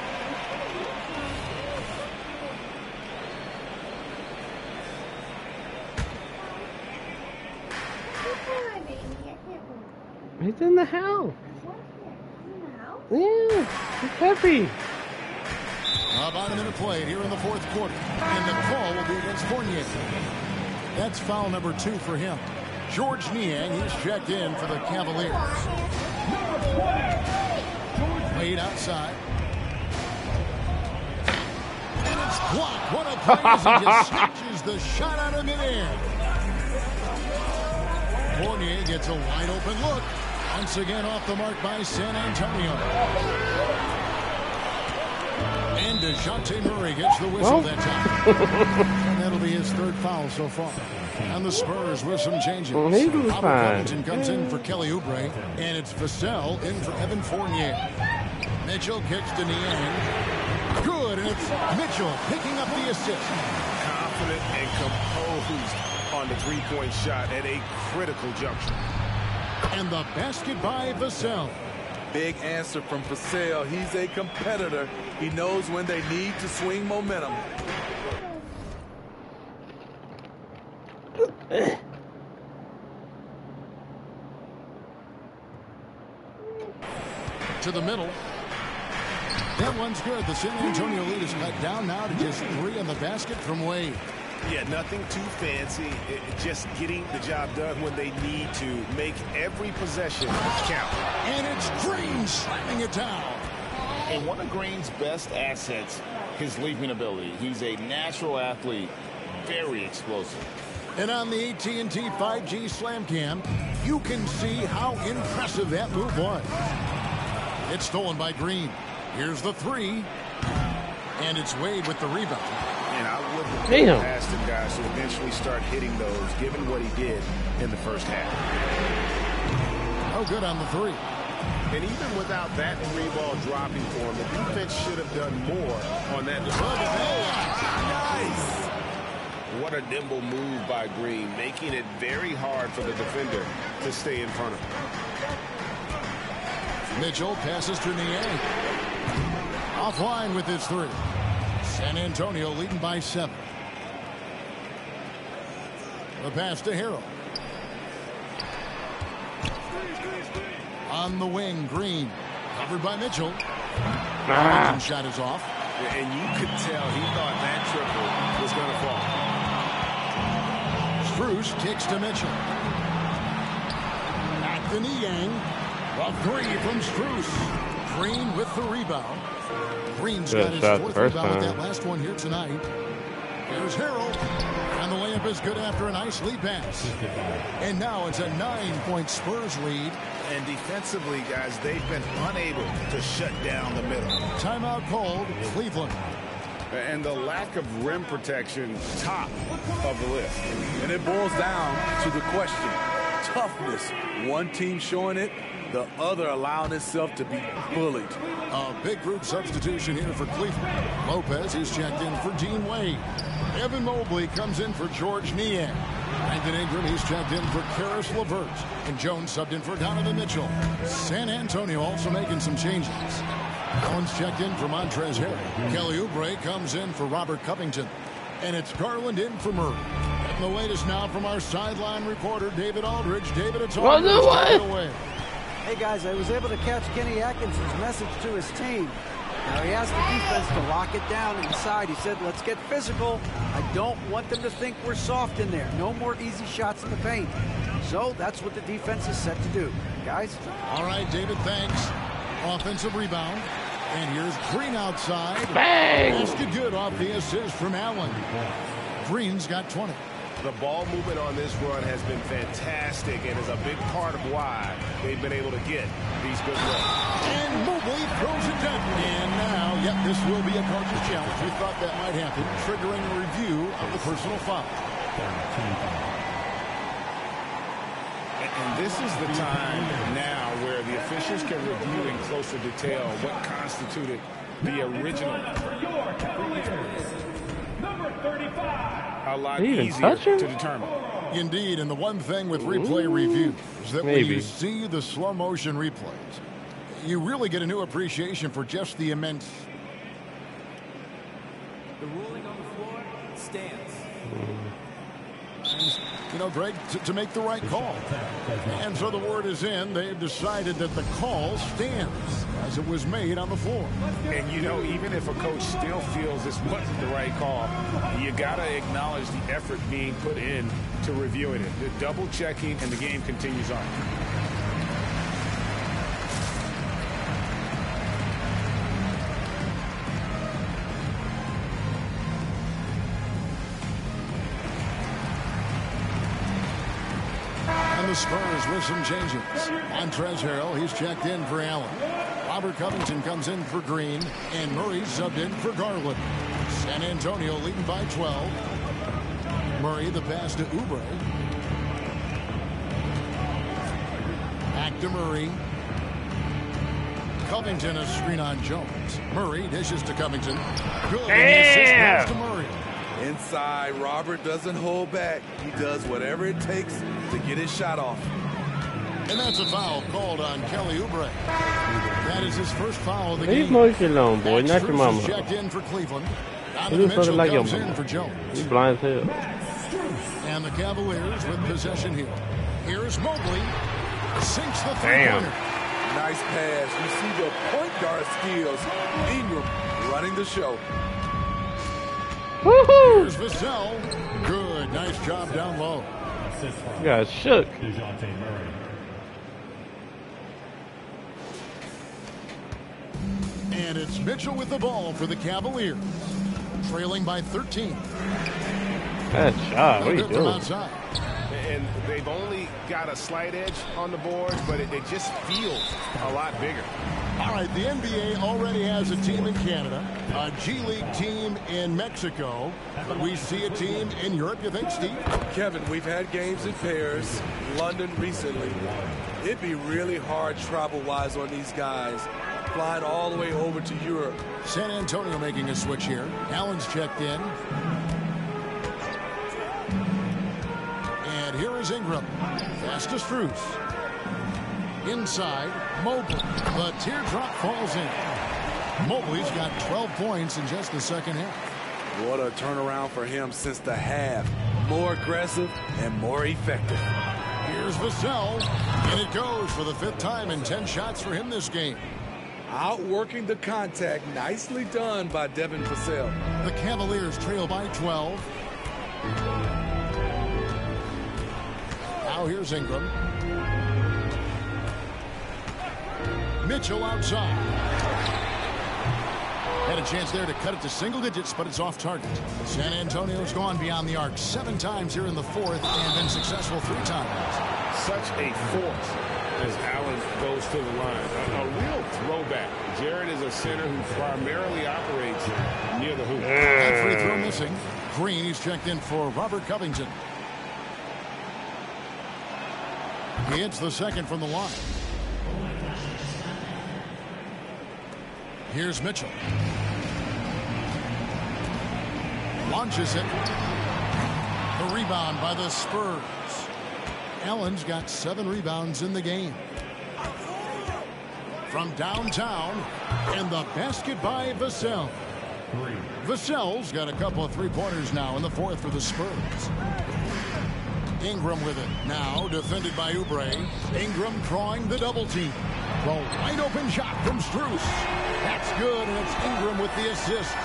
He's in the house. Yeah, he's happy. About a minute played here in the fourth quarter. And the call will be against Fournier. That's foul number 2 for him. George Niang, he's checked in for the Cavaliers. Wade outside. And it's blocked. What a play as he just snatches the shot out of midair. Fournier gets a wide open look. Once again off the mark by San Antonio. And DeJounte Murray gets the whistle that time. And that'll be his 3rd foul so far. And the Spurs with some changes. Robert Covington comes in for Kelly Oubre. And it's Vassell in for Evan Fournier. Mitchell kicks to Niang. Good, and it's Mitchell picking up the assist. Confident and composed on the three-point shot at a critical juncture. And the basket by Vassell. Big answer from Vassell. He's a competitor. He knows when they need to swing momentum. To the middle. That one's good. The San Antonio lead is cut down now to just 3 on the basket from Wade. Yeah, nothing too fancy. Just getting the job done when they need to. Make every possession count. And it's Green slamming it down. And one of Green's best assets, his leaping ability. He's a natural athlete, very explosive. And on the AT&T 5G Slam Cam, you can see how impressive that move was. It's stolen by Green. Here's the 3. And it's Wade with the rebound. And I wouldn't have asked him, guys, to eventually start hitting those, given what he did in the first half. No good on the 3. And even without that 3-ball dropping for him, the defense should have done more on that. Nice. What a nimble move by Green, making it very hard for the defender to stay in front of him. Mitchell passes to Niang. Offline with his 3. San Antonio leading by 7. The pass to Harold. On the wing, Green. Covered by Mitchell. Shot is off. And you could tell he thought that triple was going to fall. Strus kicks to Mitchell. Back to Niang. A 3 from Strus. Green with the rebound. Green's got his 4th rebound with that last one here tonight. Here's Harold. And the layup is good after a nice lead pass. And now it's a 9-point Spurs lead. And defensively, guys, they've been unable to shut down the middle. Timeout called Cleveland. And the lack of rim protection, top of the list. And it boils down to the question. Toughness. One team showing it, the other allowing itself to be bullied. A big group substitution here for Cleveland. Lopez is checked in for Dean Wade. Evan Mobley comes in for George Niang. Brandon Ingram, he's checked in for Karis LeVert. And Jones subbed in for Donovan Mitchell. San Antonio also making some changes. Allen's checked in for Montrezl Harrell. Kelly Oubre comes in for Robert Covington. And it's Garland in for Murray. And the latest now from our sideline reporter, David Aldridge. David, it's all yours. Hey, guys, I was able to catch Kenny Atkinson's message to his team. Now he asked the defense to lock it down inside. He said, let's get physical. I don't want them to think we're soft in there. No more easy shots in the paint. So that's what the defense is set to do. Guys? All right, David, thanks. Offensive rebound. And here's Green outside. Bang! Basket good off the assist from Allen. Green's got 20. The ball movement on this run has been fantastic and is a big part of why they've been able to get these good looks. And Mobley throws it down. And now, yep, this will be a Carter challenge. We thought that might happen, triggering a review of the personal foul. And this is the time now where the officials can review in closer detail what constituted the original. Number 35. A lot Did he even easier touch him? to determine. Indeed, and the one thing with replay review is that when maybe. you see the slow motion replays, you really get a new appreciation for just the immense. The ruling on the floor stands. You know, Greg, to make the right call. And so the word is in. They've decided that the call stands as it was made on the floor. And, you know, even if a coach still feels this wasn't the right call, you got to acknowledge the effort being put in to reviewing it. The double checking, and the game continues on. The Spurs with some changes. Montrezl Harrell, he's checked in for Allen. Robert Covington comes in for Green, and Murray subbed in for Garland. San Antonio leading by 12. Murray, the pass to Oubre. Back to Murray. Covington, a screen on Jones. Murray dishes to Covington. Good. And the assist goes to Murray. Inside, Robert doesn't hold back. He does whatever it takes to get his shot off. And that's a foul called on Kelly Oubre. That is his first foul of the Leave game. Moshe alone, boy. Not your mama. Checked in for Cleveland. He just like your comes in mama. for Jones. He's blind as hell. And the Cavaliers with possession here. Here's Mobley. Sinks the Damn. three-pointer. Nice pass. You see the point guard skills. Ingram running the show. Woohoo! Here's Vassell. Good. Nice job down low. You guys shook. And it's Mitchell with the ball for the Cavaliers. Trailing by 13. Bad shot. What are you They'll get them doing? outside. And they've only got a slight edge on the board, but it just feels a lot bigger. All right, the NBA already has a team in Canada, a G League team in Mexico, but we see a team in Europe, you think, Steve? Kevin, we've had games in Paris, London recently. It'd be really hard travel-wise on these guys, flying all the way over to Europe. San Antonio making a switch here. Allen's checked in. And here is Ingram. Pass to Strus. Inside, Mobley. The teardrop falls in. Mobley's got 12 points in just the second half. What a turnaround for him since the half. More aggressive and more effective. Here's Vassell. And it goes for the fifth time in 10 shots for him this game. Outworking the contact. Nicely done by Devin Vassell. The Cavaliers trail by 12. Now here's Ingram. Mitchell outside. Had a chance there to cut it to single digits, but it's off target. San Antonio's gone beyond the arc 7 times here in the fourth and been successful 3 times. Such a force as Allen goes to the line. A real throwback. Jared is a center who primarily operates near the hoop. That free throw missing. Green, he's checked in for Robert Covington. He hits the second from the line. Here's Mitchell. Launches it. The rebound by the Spurs. Allen's got 7 rebounds in the game. From downtown, and the basket by Vassell. Vassell's got a couple of 3-pointers now in the fourth for the Spurs. Ingram with it. Now defended by Oubre. Ingram drawing the double team. The wide open shot from Strus. That's good, and it's Ingram with the assist.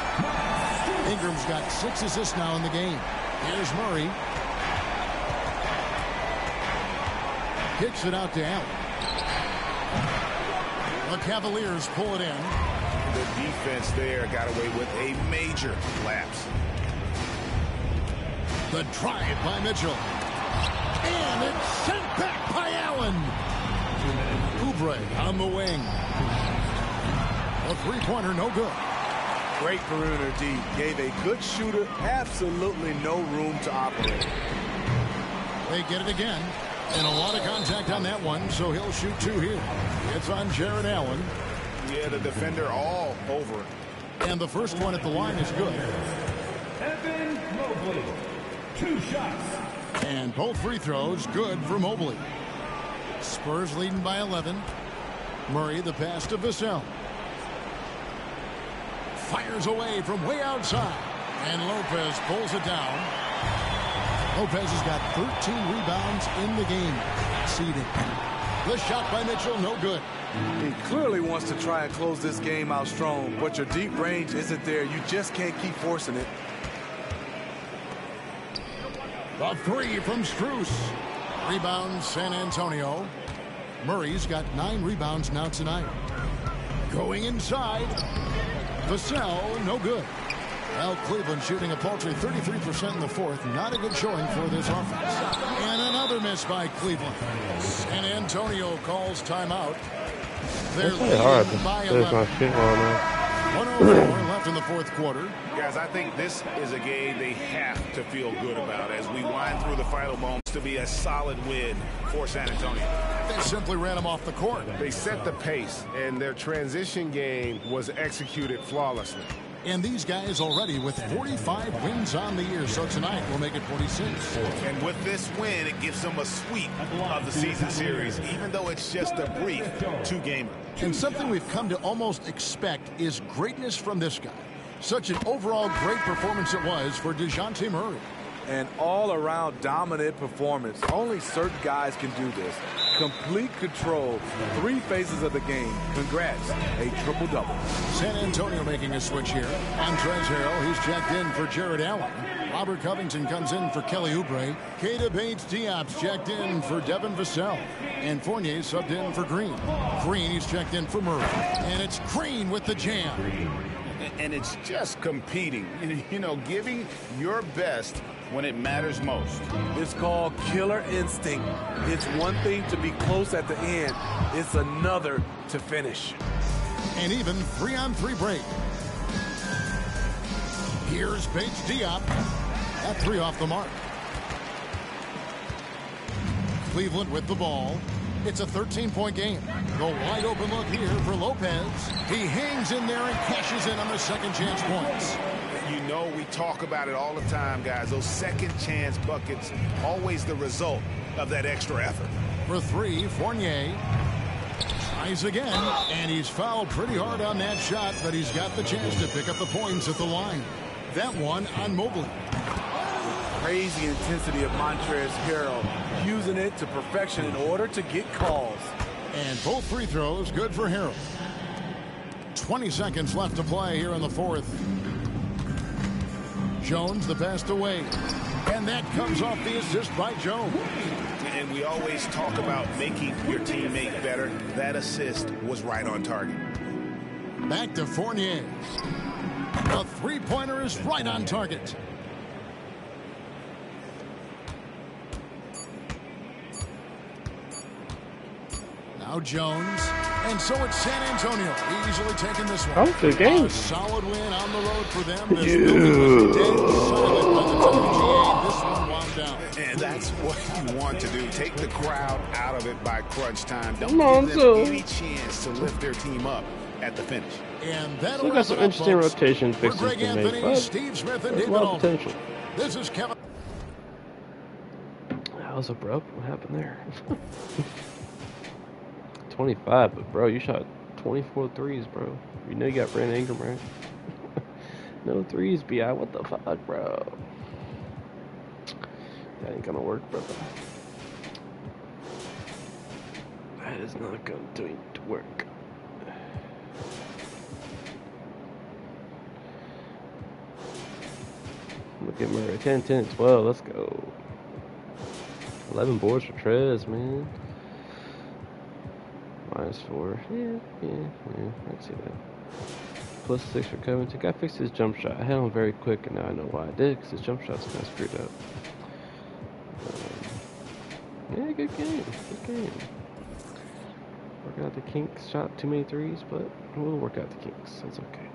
Ingram's got 6 assists now in the game. Here's Murray. Kicks it out to Allen. The Cavaliers pull it in. The defense there got away with a major lapse. The drive by Mitchell. And it's sent back by Allen. Oubre on the wing. A three-pointer, no good. Great perimeter D. Gave a good shooter absolutely no room to operate. They get it again. And a lot of contact on that one, so he'll shoot 2 here. It's on Jared Allen. Yeah, the defender all over it. And the first one at the line is good. Evan Mobley. 2 shots. And both free throws good for Mobley. Spurs leading by 11. Murray the pass to Vassell. Fires away from way outside. And Lopez pulls it down. Lopez has got 13 rebounds in the game. Seeding. The shot by Mitchell, no good. He clearly wants to try and close this game out strong, but your deep range isn't there. You just can't keep forcing it. The 3 from Strus. Rebound San Antonio. Murray's got 9 rebounds now tonight. Going inside. Vassell, no good. Well, Cleveland shooting a paltry 33% in the fourth. Not a good showing for this offense. And another miss by Cleveland. San Antonio calls timeout. They're leading by 11. 104 left in the fourth quarter. Guys, I think this is a game they have to feel good about as we wind through the final moments to be a solid win for San Antonio. They simply ran them off the court. They set the pace, and their transition game was executed flawlessly. And these guys already with 45 wins on the year, so tonight we'll make it 46. And with this win, it gives them a sweep of the season series, even though it's just a brief 2-gamer. And something we've come to almost expect is greatness from this guy. Such an overall great performance it was for DeJounte Murray. An all-around dominant performance. Only certain guys can do this. Complete control. 3 phases of the game. Congrats. A triple-double. San Antonio making a switch here. Montrezl Harrell, he's checked in for Jared Allen. Robert Covington comes in for Kelly Oubre. Keita Bates-Diop's checked in for Devin Vassell. And Fournier subbed in for Green. Green, he's checked in for Murray. And it's Green with the jam. And it's just competing. You know, giving your best when it matters most. It's called killer instinct. It's one thing to be close at the end. It's another to finish. And even 3-on-3 break. Here's Bates-Diop. That 3 off the mark. Cleveland with the ball. It's a 13-point game. The wide open look here for Lopez. He hangs in there and cashes in on the second chance points. You know, we talk about it all the time, guys. Those second chance buckets, always the result of that extra effort. For 3, Fournier tries again, and he's fouled pretty hard on that shot, but he's got the chance to pick up the points at the line. That one on Mobley. Crazy intensity of Montrezl Harrell, using it to perfection in order to get calls. And both free throws good for Harrell. 20 seconds left to play here in the fourth. Jones the pass away. And that comes off the assist by Jones. And we always talk about making your teammate better. That assist was right on target. Back to Fournier. The three-pointer is right on target. Now Jones. And so it's San Antonio easily taking this one. Oh, good game. A solid win on the road for them. This was dead silent by the time GA. This one wound down. And that's what you want to do. Take the crowd out of it by crunch time. Don't give them any chance to lift their team up at the finish. And that'll Still got some interesting rotation fixes Greg to Anthony, make, but Steve Smith, and there's a David lot of potential. This is Kevin. That was abrupt. What happened there? 25, but bro, you shot 24 threes, bro. You know you got Brandon Ingram, right? No threes, B.I. What the fuck, bro? That ain't gonna work, brother. That is not going to work. Look at Murray. 10, 10, 12. Let's go. 11 boards for Trez, man. -4. Yeah. I'd see that. +6 for Covington. Got to fix his jump shot. I had him very quick, and now I know why I did, because his jump shot's kind of screwed up. Yeah, good game. Good game. Working out the kinks. Shot too many threes, but we'll work out the kinks. That's okay.